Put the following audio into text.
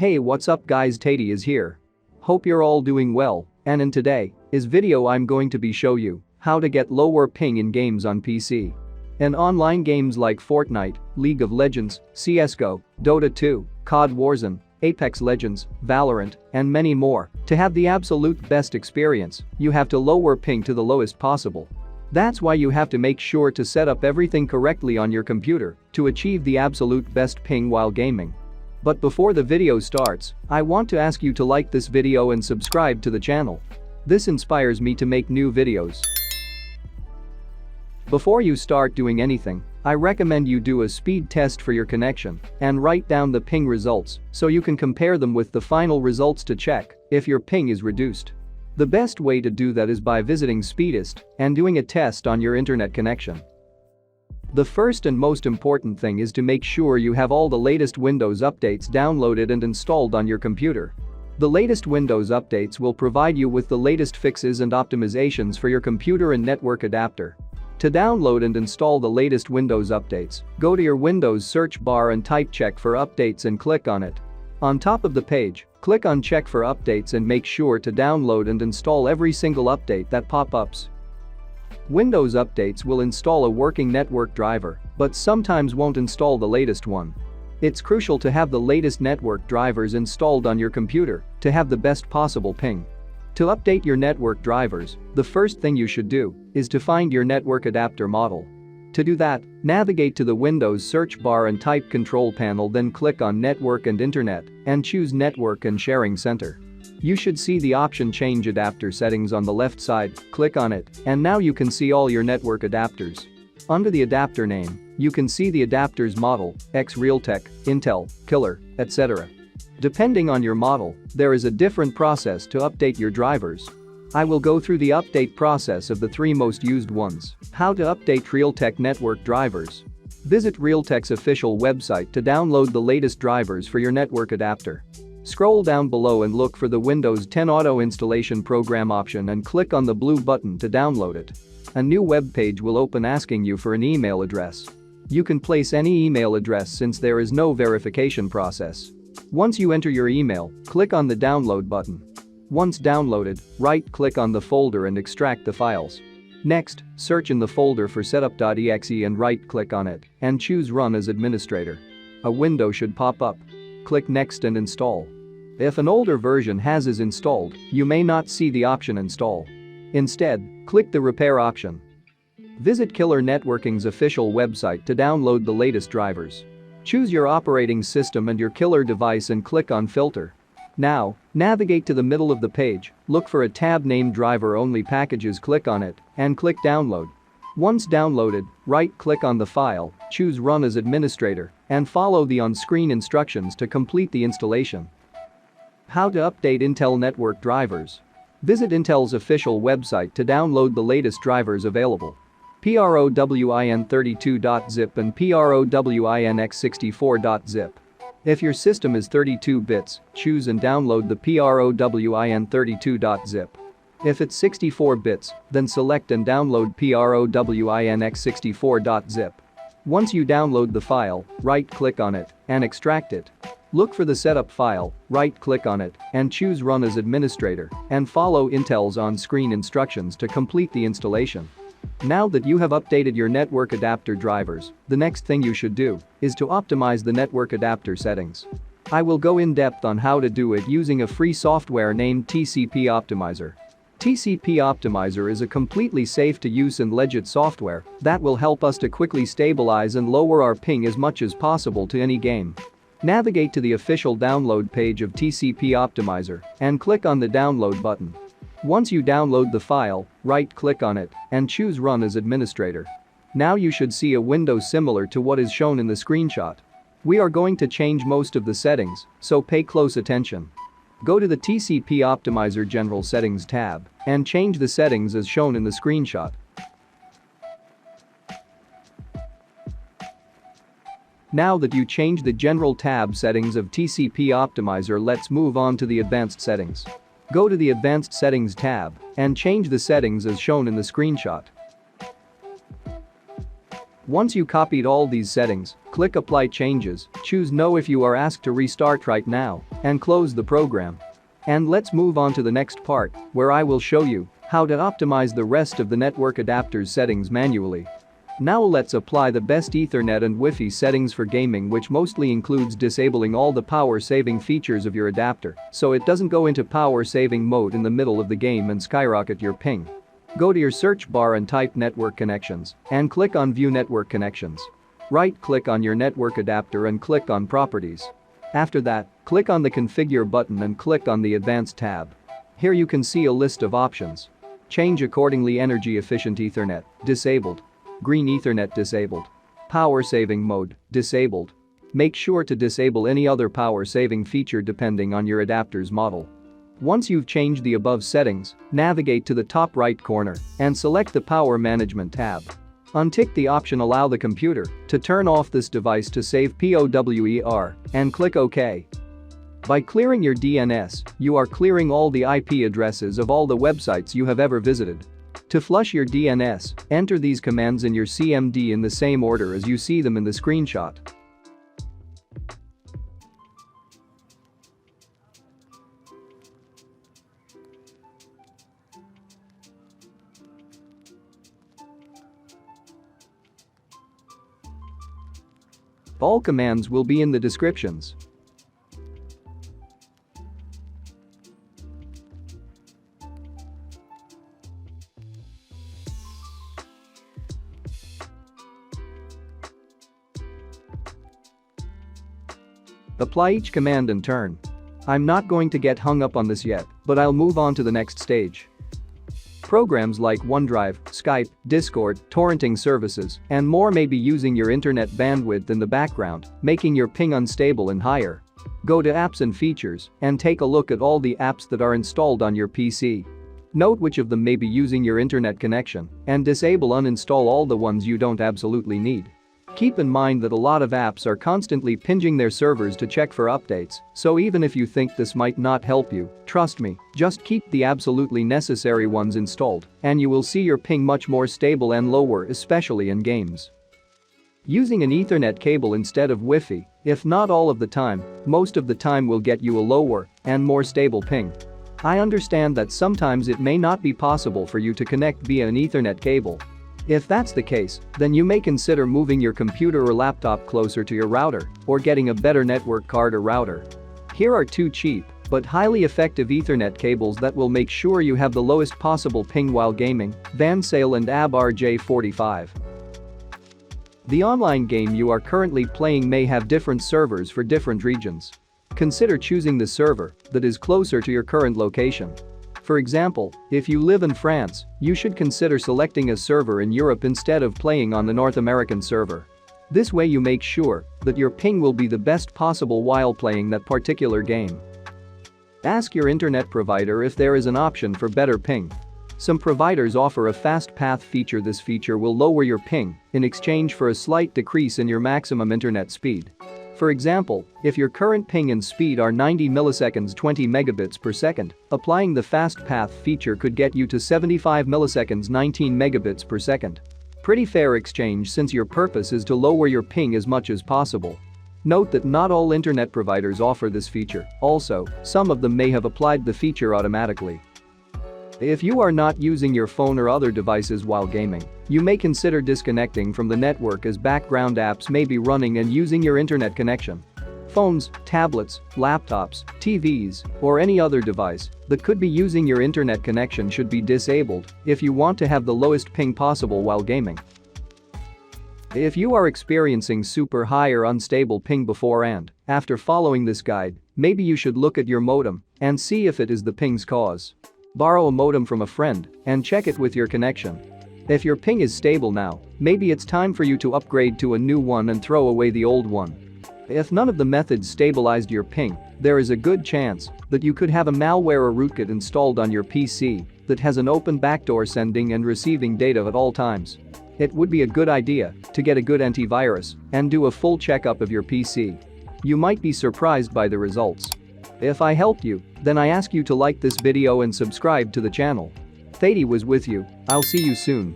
Hey, what's up guys, Tady is here. Hope you're all doing well, and in today's video I'm going to be show you how to get lower ping in games on PC. In online games like Fortnite, League of Legends, CSGO, Dota 2, COD Warzone, Apex Legends, Valorant, and many more, to have the absolute best experience, you have to lower ping to the lowest possible. That's why you have to make sure to set up everything correctly on your computer to achieve the absolute best ping while gaming. But before the video starts, I want to ask you to like this video and subscribe to the channel. This inspires me to make new videos. Before you start doing anything, I recommend you do a speed test for your connection and write down the ping results so you can compare them with the final results to check if your ping is reduced. The best way to do that is by visiting Speedest and doing a test on your internet connection. The first and most important thing is to make sure you have all the latest Windows updates downloaded and installed on your computer. The latest Windows updates will provide you with the latest fixes and optimizations for your computer and network adapter. To download and install the latest Windows updates, go to your Windows search bar and type check for updates and click on it. On top of the page, click on check for updates and make sure to download and install every single update that pop-ups. Windows updates will install a working network driver, but sometimes won't install the latest one. It's crucial to have the latest network drivers installed on your computer to have the best possible ping. To update your network drivers, the first thing you should do is to find your network adapter model. To do that, navigate to the Windows search bar and type Control Panel, then click on Network and Internet and choose Network and Sharing Center. You should see the option Change Adapter Settings on the left side, click on it, and now you can see all your network adapters. Under the adapter name, you can see the adapter's model, Realtek, Intel, Killer, etc. Depending on your model, there is a different process to update your drivers. I will go through the update process of the three most used ones. How to update Realtek Network Drivers. Visit Realtek's official website to download the latest drivers for your network adapter. Scroll down below and look for the Windows 10 Auto Installation Program option and click on the blue button to download it. A new web page will open asking you for an email address. You can place any email address since there is no verification process. Once you enter your email, click on the download button. Once downloaded, right-click on the folder and extract the files. Next, search in the folder for setup.exe and right-click on it and choose Run as Administrator. A window should pop up. Click Next and install. If an older version is installed, you may not see the option Install. Instead, click the Repair option. Visit Killer Networking's official website to download the latest drivers. Choose your operating system and your killer device and click on Filter. Now, navigate to the middle of the page, look for a tab named Driver Only Packages, click on it, and click Download. Once downloaded, right-click on the file, choose Run as Administrator, and follow the on-screen instructions to complete the installation. How to update Intel network drivers. Visit Intel's official website to download the latest drivers available. PROWIN32.zip and PROWINX64.zip. If your system is 32 bits, choose and download the PROWIN32.zip. If it's 64 bits, then select and download PROWINX64.zip. Once you download the file, right-click on it and extract it. Look for the setup file, right-click on it and choose Run as Administrator and follow Intel's on-screen instructions to complete the installation. Now that you have updated your network adapter drivers, the next thing you should do is to optimize the network adapter settings. I will go in depth on how to do it using a free software named TCP Optimizer. TCP Optimizer is a completely safe to use and legit software that will help us to quickly stabilize and lower our ping as much as possible to any game. Navigate to the official download page of TCP Optimizer and click on the download button. Once you download the file, right-click on it and choose Run as Administrator. Now you should see a window similar to what is shown in the screenshot. We are going to change most of the settings, so pay close attention. Go to the TCP Optimizer General Settings tab and change the settings as shown in the screenshot. Now that you changed the General tab settings of TCP Optimizer, let's move on to the Advanced Settings. Go to the Advanced Settings tab and change the settings as shown in the screenshot. Once you copied all these settings, click Apply Changes, choose No if you are asked to restart right now, and close the program. And let's move on to the next part, where I will show you how to optimize the rest of the network adapter's settings manually. Now let's apply the best Ethernet and Wi-Fi settings for gaming, which mostly includes disabling all the power-saving features of your adapter so it doesn't go into power-saving mode in the middle of the game and skyrocket your ping. Go to your search bar and type Network Connections and click on View Network Connections. Right-click on your network adapter and click on Properties. After that, click on the Configure button and click on the Advanced tab. Here you can see a list of options. Change accordingly: Energy Efficient Ethernet, disabled. Green Ethernet, disabled. Power Saving Mode, disabled. Make sure to disable any other power saving feature depending on your adapter's model. Once you've changed the above settings, navigate to the top right corner and select the Power Management tab. Untick the option Allow the computer to turn off this device to save POWER and click OK. By clearing your DNS, you are clearing all the IP addresses of all the websites you have ever visited. To flush your DNS, enter these commands in your CMD in the same order as you see them in the screenshot. All commands will be in the descriptions. Apply each command in turn. I'm not going to get hung up on this yet, but I'll move on to the next stage. Programs like OneDrive, Skype, Discord, torrenting services, and more may be using your internet bandwidth in the background, making your ping unstable and higher. Go to Apps and Features and take a look at all the apps that are installed on your PC. Note which of them may be using your internet connection and uninstall all the ones you don't absolutely need. Keep in mind that a lot of apps are constantly pinging their servers to check for updates, so even if you think this might not help you, trust me, just keep the absolutely necessary ones installed and you will see your ping much more stable and lower, especially in games. Using an Ethernet cable instead of Wi-Fi, if not all of the time, most of the time will get you a lower and more stable ping. I understand that sometimes it may not be possible for you to connect via an Ethernet cable. If that's the case, then you may consider moving your computer or laptop closer to your router or getting a better network card or router. Here are two cheap but highly effective Ethernet cables that will make sure you have the lowest possible ping while gaming: Vansale and ABRJ45. The online game you are currently playing may have different servers for different regions. Consider choosing the server that is closer to your current location. For example, if you live in France, you should consider selecting a server in Europe instead of playing on the North American server. This way you make sure that your ping will be the best possible while playing that particular game. Ask your internet provider if there is an option for better ping. Some providers offer a fast path feature. This feature will lower your ping in exchange for a slight decrease in your maximum internet speed. For example, if your current ping and speed are 90 milliseconds 20 megabits per second, applying the fast path feature could get you to 75 milliseconds 19 megabits per second. Pretty fair exchange since your purpose is to lower your ping as much as possible. Note that not all internet providers offer this feature. Also, some of them may have applied the feature automatically. If you are not using your phone or other devices while gaming, you may consider disconnecting from the network as background apps may be running and using your internet connection. Phones, tablets, laptops, TVs, or any other device that could be using your internet connection should be disabled if you want to have the lowest ping possible while gaming. If you are experiencing super high or unstable ping before and after following this guide, maybe you should look at your modem and see if it is the ping's cause. Borrow a modem from a friend and check it with your connection. If your ping is stable now, maybe it's time for you to upgrade to a new one and throw away the old one. If none of the methods stabilized your ping, there is a good chance that you could have a malware or rootkit installed on your PC that has an open backdoor sending and receiving data at all times. It would be a good idea to get a good antivirus and do a full checkup of your PC. You might be surprised by the results. If I helped you, then I ask you to like this video and subscribe to the channel. Tady was with you. I'll see you soon.